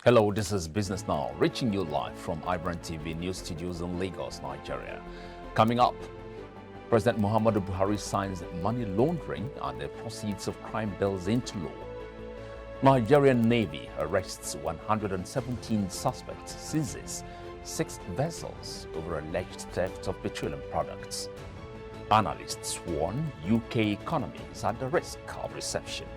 Hello, this is Business Now, reaching you live from iBrandTV news studios in Lagos, Nigeria. Coming up, President Muhammadu Buhari signs money laundering and the proceeds of crime bills into law. Nigerian Navy arrests 117 suspects, seizes 6 vessels over alleged theft of petroleum products. Analysts warn UK economy is at the risk of recession.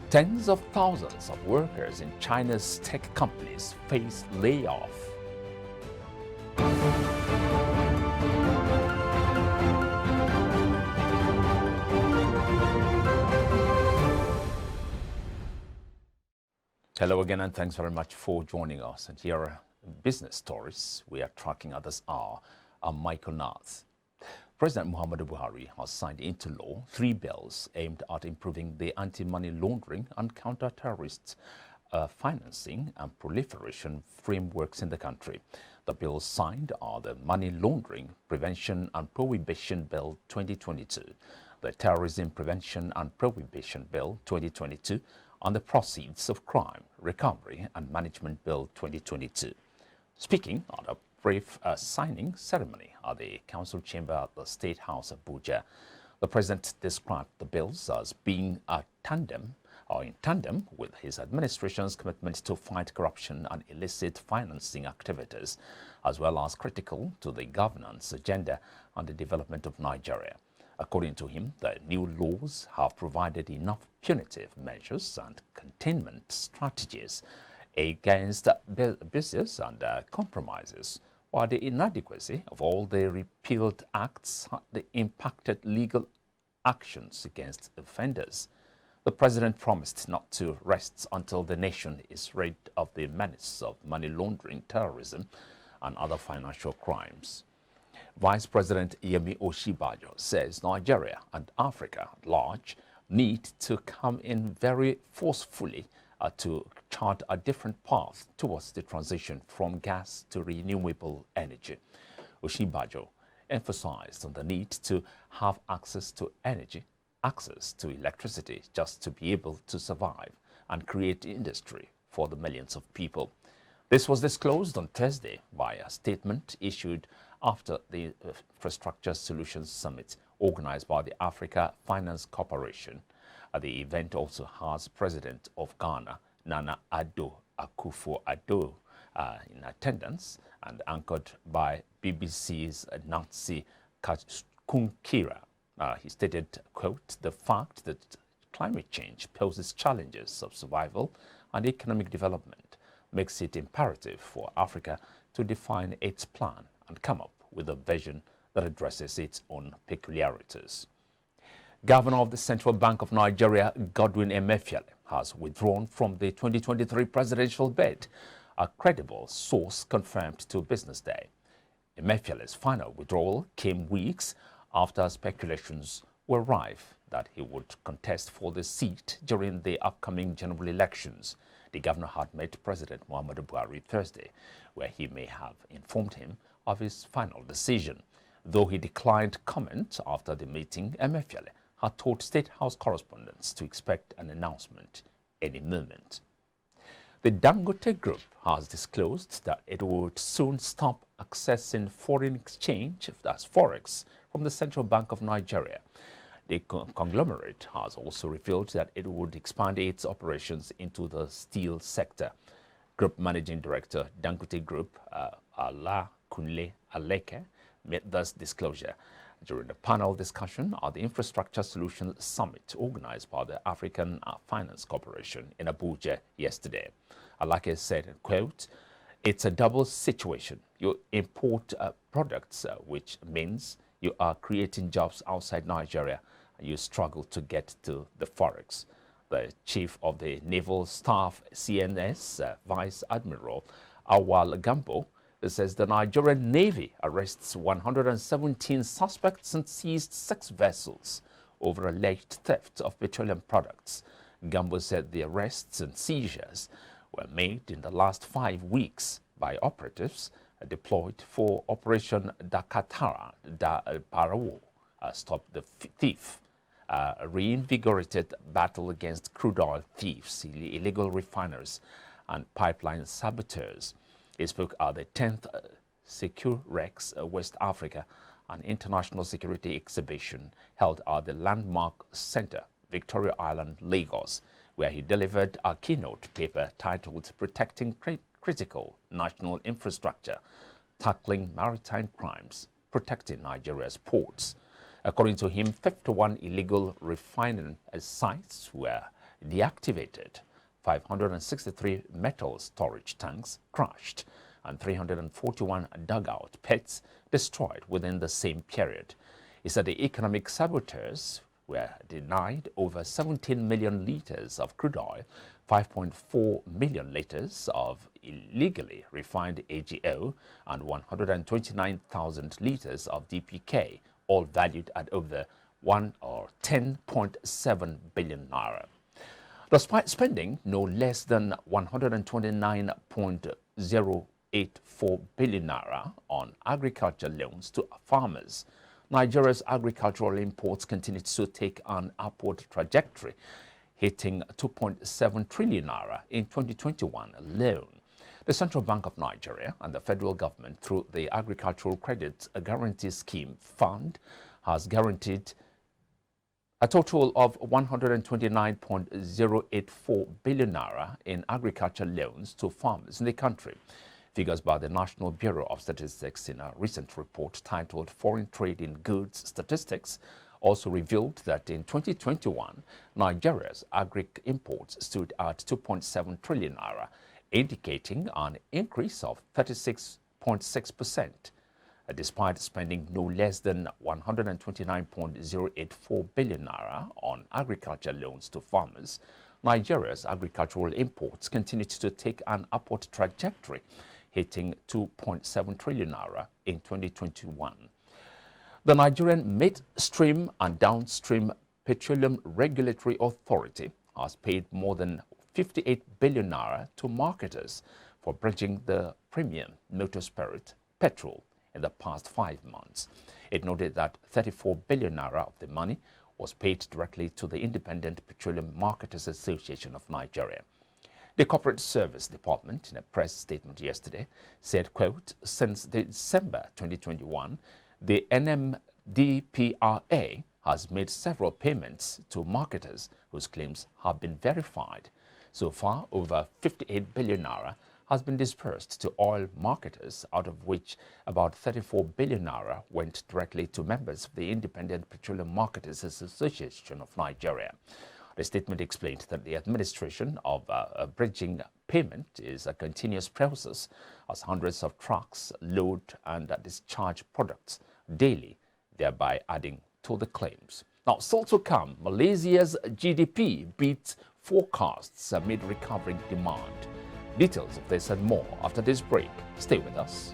Tens of thousands of workers in China's tech companies face layoff. Hello again, and thanks very much for joining us. And here are business stories we are tracking at this hour. I'm Michael Nath. President Muhammadu Buhari has signed into law 3 bills aimed at improving the anti-money laundering and counter-terrorist financing and proliferation frameworks in the country. The bills signed are the Money Laundering Prevention and Prohibition Bill 2022, the Terrorism Prevention and Prohibition Bill 2022, and the Proceeds of Crime, Recovery and Management Bill 2022. Speaking at a brief signing ceremony at the Council Chamber at the State House of Abuja, the President described the bills as being in tandem with his administration's commitment to fight corruption and illicit financing activities, as well as critical to the governance agenda and the development of Nigeria. According to him, the new laws have provided enough punitive measures and containment strategies against abuses and compromises, while the inadequacy of all the repealed acts had impacted legal actions against offenders. The President promised not to rest until the nation is rid of the menace of money laundering, terrorism, and other financial crimes. Vice President Yemi Osinbajo says Nigeria and Africa at large need to come in very forcefully to chart a different path towards the transition from gas to renewable energy. Osinbajo emphasized on the need to have access to energy, access to electricity, just to be able to survive and create industry for the millions of people. This was disclosed on Thursday by a statement issued after the Infrastructure Solutions Summit organized by the Africa Finance Corporation. The event also has President of Ghana, Nana Addo Akufo-Addo, in attendance, and anchored by BBC's Nancy Kunkira. He stated, quote, "The fact that climate change poses challenges of survival and economic development makes it imperative for Africa to define its plan and come up with a vision that addresses its own peculiarities." Governor of the Central Bank of Nigeria, Godwin Emefiele, has withdrawn from the 2023 presidential bid, a credible source confirmed to Business Day. Emefiele's final withdrawal came weeks after speculations were rife that he would contest for the seat during the upcoming general elections. The governor had met President Muhammadu Buhari Thursday, where he may have informed him of his final decision. Though he declined comment after the meeting, Emefiele had told State House correspondents to expect an announcement any moment. The Dangote Group has disclosed that it would soon stop accessing foreign exchange, that's Forex, from the Central Bank of Nigeria. The conglomerate has also revealed that it would expand its operations into the steel sector. Group Managing Director, Dangote Group, Kunle Aleke, made this disclosure during the panel discussion at the Infrastructure Solutions Summit organized by the African Finance Corporation in Abuja yesterday. Alake said, quote, "It's a double situation. You import products, which means you are creating jobs outside Nigeria, and you struggle to get to the Forex." The chief of the Naval Staff, CNS, Vice Admiral Awal Gambo, says the Nigerian Navy arrests 117 suspects and seized 6 vessels over alleged theft of petroleum products. Gambo said the arrests and seizures were made in the last 5 weeks by operatives deployed for Operation Dakatara da Parawo, Stop the Thief, a reinvigorated battle against crude oil thieves, illegal refiners, and pipeline saboteurs. He spoke at the 10th Securex West Africa, an international security exhibition held at the Landmark Center, Victoria Island, Lagos, where he delivered a keynote paper titled Protecting Critical National Infrastructure, Tackling Maritime Crimes, Protecting Nigeria's Ports. According to him, 51 illegal refining sites were deactivated, 563 metal storage tanks crashed, and 341 dugout pits destroyed within the same period. He said the economic saboteurs were denied over 17 million liters of crude oil, 5.4 million liters of illegally refined AGO, and 129,000 liters of DPK, all valued at over 10.7 billion naira. Despite spending no less than 129.084 billion naira on agriculture loans to farmers, Nigeria's agricultural imports continued to take an upward trajectory, hitting 2.7 trillion naira in 2021 alone. The Central Bank of Nigeria and the federal government, through the Agricultural Credit Guarantee Scheme Fund, has guaranteed a total of 129.084 billion naira in agriculture loans to farmers in the country. Figures by the National Bureau of Statistics in a recent report titled Foreign Trade in Goods Statistics also revealed that in 2021, Nigeria's agri-imports stood at 2.7 trillion naira, indicating an increase of 36.6%. Despite spending no less than 129.084 billion naira on agriculture loans to farmers, Nigeria's agricultural imports continued to take an upward trajectory, hitting 2.7 trillion naira in 2021. The Nigerian Midstream and Downstream Petroleum Regulatory Authority has paid more than 58 billion naira to marketers for bridging the premium motor spirit petrol in the past 5 months. It noted that 34 billion naira of the money was paid directly to the Independent Petroleum Marketers Association of Nigeria. The Corporate Service Department, in a press statement yesterday, said, quote, since December 2021, the NMDPRA has made several payments to marketers whose claims have been verified. So far, over 58 billion naira has been dispersed to oil marketers, out of which about 34 billion naira went directly to members of the Independent Petroleum Marketers Association of Nigeria. The statement explained that the administration of a bridging payment is a continuous process, as hundreds of trucks load and discharge products daily, thereby adding to the claims. Now, still to come, Malaysia's GDP beats forecasts amid recovering demand. Details of this and more after this break. Stay with us.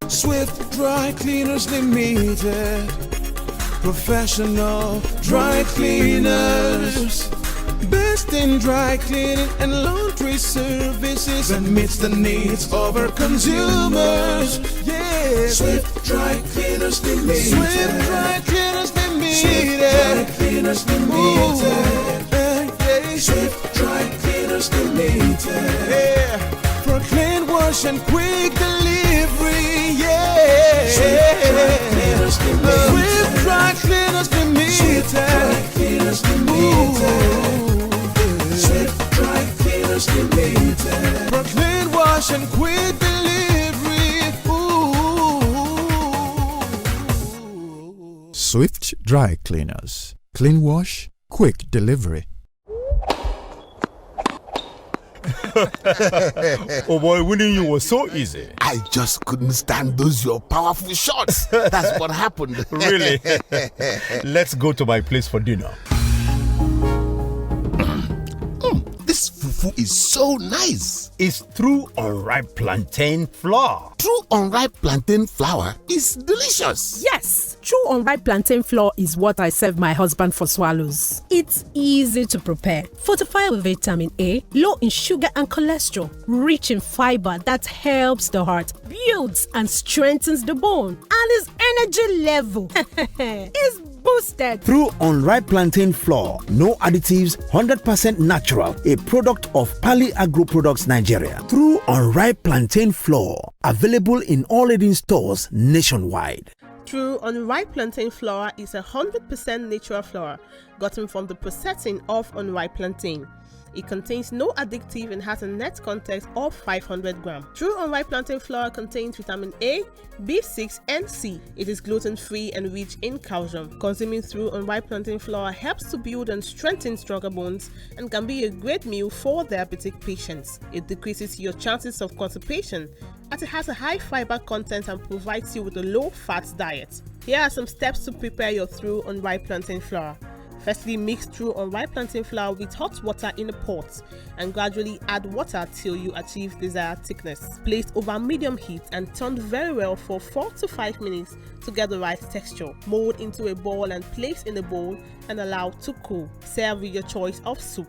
Swift Dry Cleaners Limited, Professional dry cleaners. Best in dry cleaning and laundry services that meets the needs of our consumers. Yeah, Swift Dry Cleaners Limited. Swift Dry Cleaners Limited. Swift Dry Cleaners Limited. Yeah. Swift Dry Cleaners Limited. Yeah, for clean wash and quick delivery. Yeah, Swift Dry Cleaners Limited. Swift Dry Cleaners Limited. Swift Dry Cleaners Limited. Limited. For clean wash and quick delivery. Ooh. Swift Dry Cleaners. Clean wash, quick delivery. Oh boy, winning you was so easy. I just couldn't stand those your powerful shots. That's what happened. Really? Let's go to my place for dinner. This fufu is so nice. It's through unripe plantain flour. True unripe plantain flour is delicious. Yes, true unripe plantain flour is what I serve my husband for swallows. It's easy to prepare, fortified with vitamin A, low in sugar and cholesterol, rich in fiber that helps the heart, builds and strengthens the bone, and his energy level is boosted. Through unripe plantain flour, no additives, 100% natural, a product of Pali Agro Products Nigeria. Through unripe plantain flour, available in all leading stores nationwide. True unripe plantain flour is 100% natural flour gotten from the processing of unripe plantain. It contains no addictive and has a net content of 500 grams. True unripe plantain flour contains vitamin A, B6 and C. It is gluten-free and rich in calcium. Consuming through unripe plantain flour helps to build and strengthen stronger bones and can be a great meal for diabetic patients. It decreases your chances of constipation as it has a high fiber content and provides you with a low-fat diet. Here are some steps to prepare your through unripe plantain flour. Firstly, mix through unripe plantain flour with hot water in a pot and gradually add water till you achieve desired thickness. Place over medium heat and turn very well for 4 to 5 minutes to get the right texture. Mold into a ball and place in a bowl and allow to cool. Serve with your choice of soup.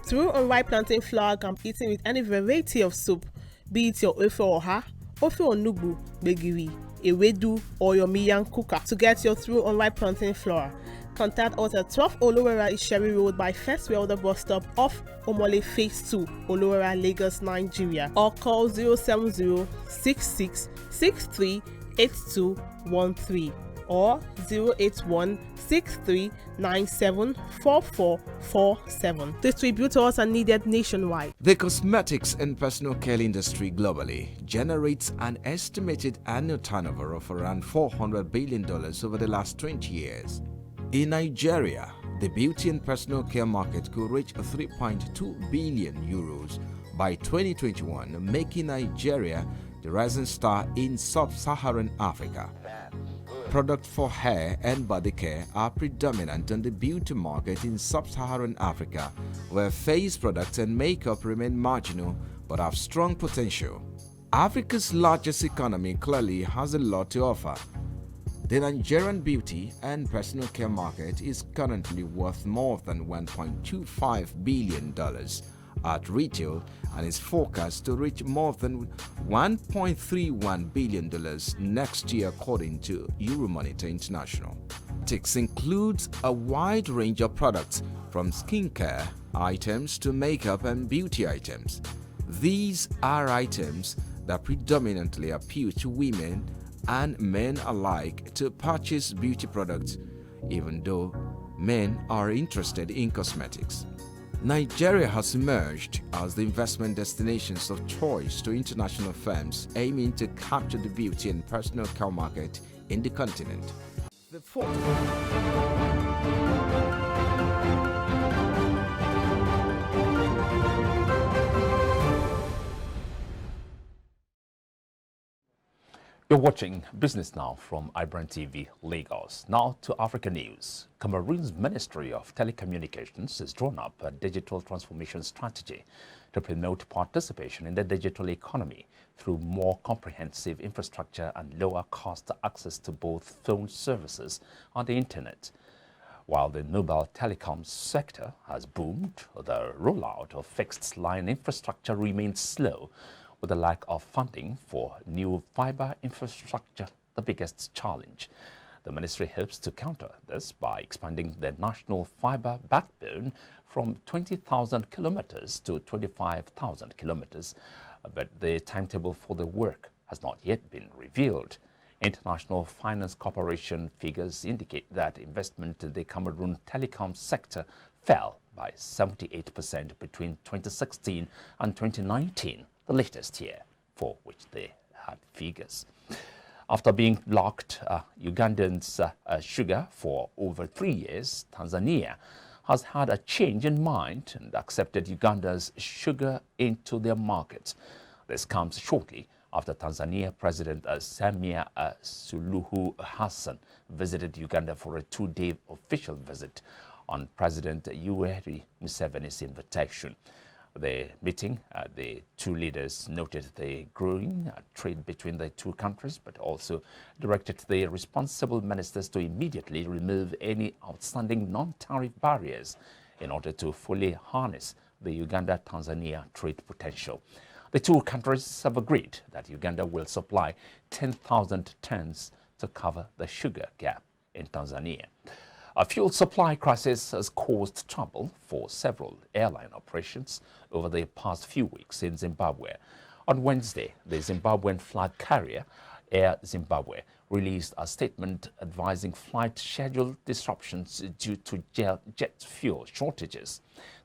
Through unripe plantain flour can be eaten with any variety of soup, be it your ofe oha, ofe onugbu, begiri, ewedu, or your miyan kuka. To get your through unripe plantain flour, contact us at 12 Olowera Isheri Road by First Welder bus stop off Omole Phase 2, Olowera, Lagos, Nigeria, or call 070-6663-8213 or 081-6397-4447. Distributors are needed nationwide. The cosmetics and personal care industry globally generates an estimated annual turnover of around $400 billion over the last 20 years. In Nigeria, the beauty and personal care market could reach 3.2 billion euros by 2021, making Nigeria the rising star in sub-Saharan Africa. Products for hair and body care are predominant on the beauty market in sub-Saharan Africa, where face products and makeup remain marginal but have strong potential. Africa's largest economy clearly has a lot to offer. The Nigerian beauty and personal care market is currently worth more than $1.25 billion at retail and is forecast to reach more than $1.31 billion next year, according to Euromonitor International. It includes a wide range of products from skincare items to makeup and beauty items. These are items that predominantly appeal to women and men alike to purchase beauty products, even though men are interested in cosmetics. Nigeria has emerged as the investment destinations of choice to international firms aiming to capture the beauty and personal care market in the continent. The fourth. You're watching Business Now from iBrandTV, Lagos. Now to Africa news. Cameroon's Ministry of Telecommunications has drawn up a digital transformation strategy to promote participation in the digital economy through more comprehensive infrastructure and lower cost access to both phone services and the internet. While the mobile telecom sector has boomed, the rollout of fixed line infrastructure remains slow, with the lack of funding for new fiber infrastructure the biggest challenge. The ministry hopes to counter this by expanding the national fiber backbone from 20,000 kilometers to 25,000 kilometers, but the timetable for the work has not yet been revealed. International Finance Corporation figures indicate that investment in the Cameroon telecom sector fell by 78% between 2016 and 2019, the latest year for which they had figures. After being blocked Ugandan's sugar for over 3 years, Tanzania has had a change in mind and accepted Uganda's sugar into their market. This comes shortly after Tanzania President Samia Suluhu Hassan visited Uganda for a 2-day official visit on President Yoweri Museveni's invitation. The meeting, the two leaders noted the growing trade between the two countries, but also directed the responsible ministers to immediately remove any outstanding non-tariff barriers in order to fully harness the Uganda-Tanzania trade potential. The two countries have agreed that Uganda will supply 10,000 tons to cover the sugar gap in Tanzania. A fuel supply crisis has caused trouble for several airline operations over the past few weeks in Zimbabwe. On Wednesday, the Zimbabwean flag carrier Air Zimbabwe released a statement advising flight schedule disruptions due to jet fuel shortages.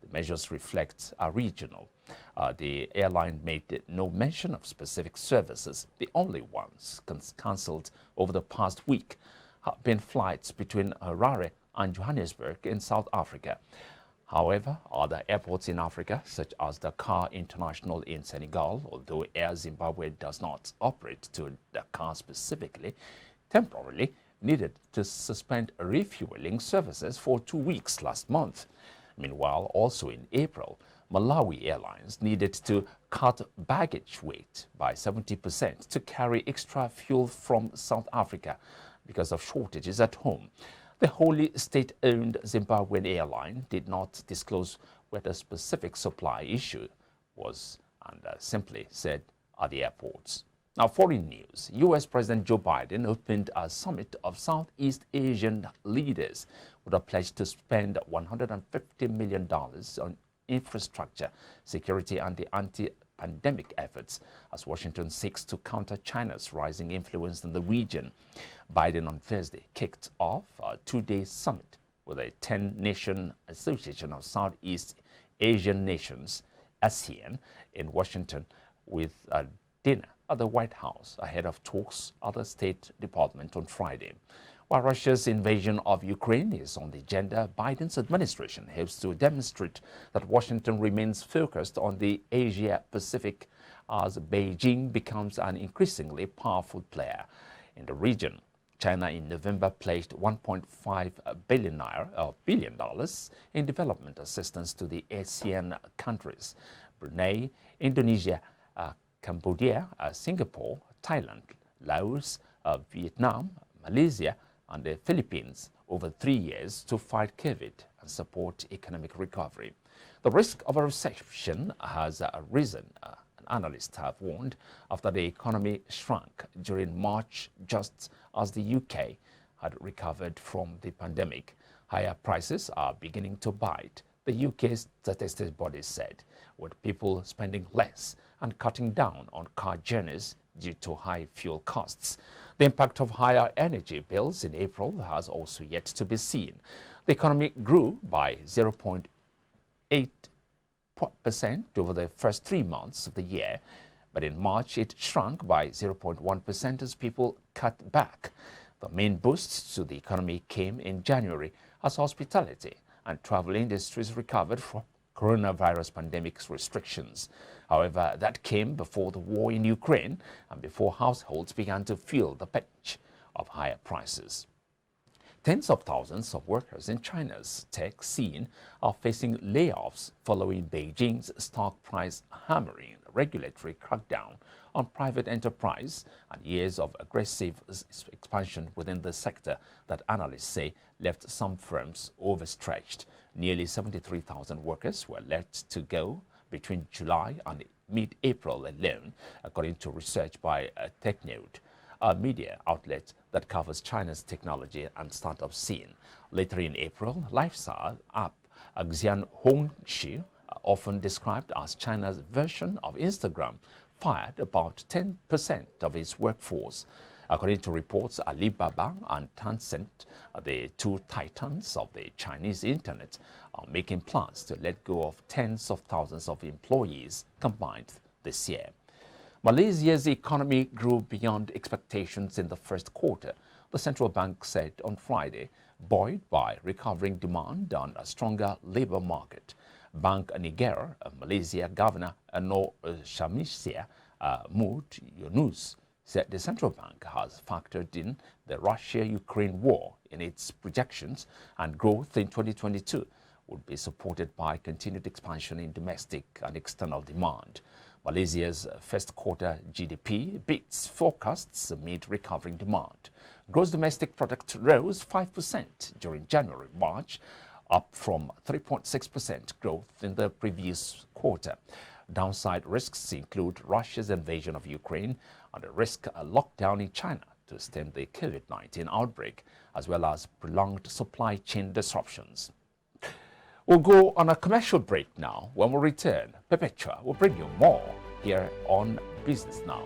The measures reflect are regional. The airline made no mention of specific services. The only ones cancelled over the past week have been flights between Harare and Johannesburg in South Africa. However, other airports in Africa, such as Dakar International in Senegal, although Air Zimbabwe does not operate to Dakar specifically, temporarily needed to suspend refueling services for 2 weeks last month. Meanwhile, also in April, Malawi Airlines needed to cut baggage weight by 70% to carry extra fuel from South Africa because of shortages at home. The wholly state-owned Zimbabwean airline did not disclose where the specific supply issue was and simply said at the airports. Now, foreign news. U.S. President Joe Biden opened a summit of Southeast Asian leaders with a pledge to spend $150 million on infrastructure, security, and the anti-pandemic efforts as Washington seeks to counter China's rising influence in the region. Biden on Thursday kicked off a 2-day summit with a 10-nation Association of Southeast Asian Nations, ASEAN, in Washington with a dinner at the White House ahead of talks at the State Department on Friday. While Russia's invasion of Ukraine is on the agenda, Biden's administration hopes to demonstrate that Washington remains focused on the Asia-Pacific as Beijing becomes an increasingly powerful player in the region. China in November pledged $1.5 billion in development assistance to the ASEAN countries: Brunei, Indonesia, Cambodia, Singapore, Thailand, Laos, Vietnam, Malaysia, and the Philippines over 3 years to fight COVID and support economic recovery. The risk of a recession has risen, analysts have warned, after the economy shrunk during March just as the UK had recovered from the pandemic. Higher prices are beginning to bite, the UK statistics body said, with people spending less and cutting down on car journeys due to high fuel costs. The impact of higher energy bills in April has also yet to be seen. The economy grew by 0.8% over the first 3 months of the year, but in March it shrunk by 0.1% as people cut back. The main boosts to the economy came in January as hospitality and travel industries recovered from coronavirus pandemic restrictions. However, that came before the war in Ukraine and before households began to feel the pinch of higher prices. Tens of thousands of workers in China's tech scene are facing layoffs following Beijing's stock price hammering regulatory crackdown on private enterprise and years of aggressive expansion within the sector that analysts say left some firms overstretched. Nearly 73,000 workers were let to go between July and mid-April alone, according to research by TechNode, a media outlet that covers China's technology and startup scene. Later in April, lifestyle app Xian Hongxi, often described as China's version of Instagram, fired about 10% of its workforce. According to reports, Alibaba and Tencent, the two titans of the Chinese internet, are making plans to let go of tens of thousands of employees combined this year. Malaysia's economy grew beyond expectations in the first quarter, the central bank said on Friday, buoyed by recovering demand and a stronger labor market. Bank Negara, Malaysia Governor Anwar Syamsia Mahmud Yunus, said the central bank has factored in the Russia-Ukraine war in its projections, and growth in 2022 would be supported by continued expansion in domestic and external demand. Malaysia's first quarter GDP beats forecasts amid recovering demand. Gross domestic product rose 5% during January-March, up from 3.6% growth in the previous quarter. Downside risks include Russia's invasion of Ukraine and a risk a lockdown in China to stem the COVID-19 outbreak, as well as prolonged supply chain disruptions. We'll go on a commercial break now. When we return, Perpetua will bring you more here on Business Now.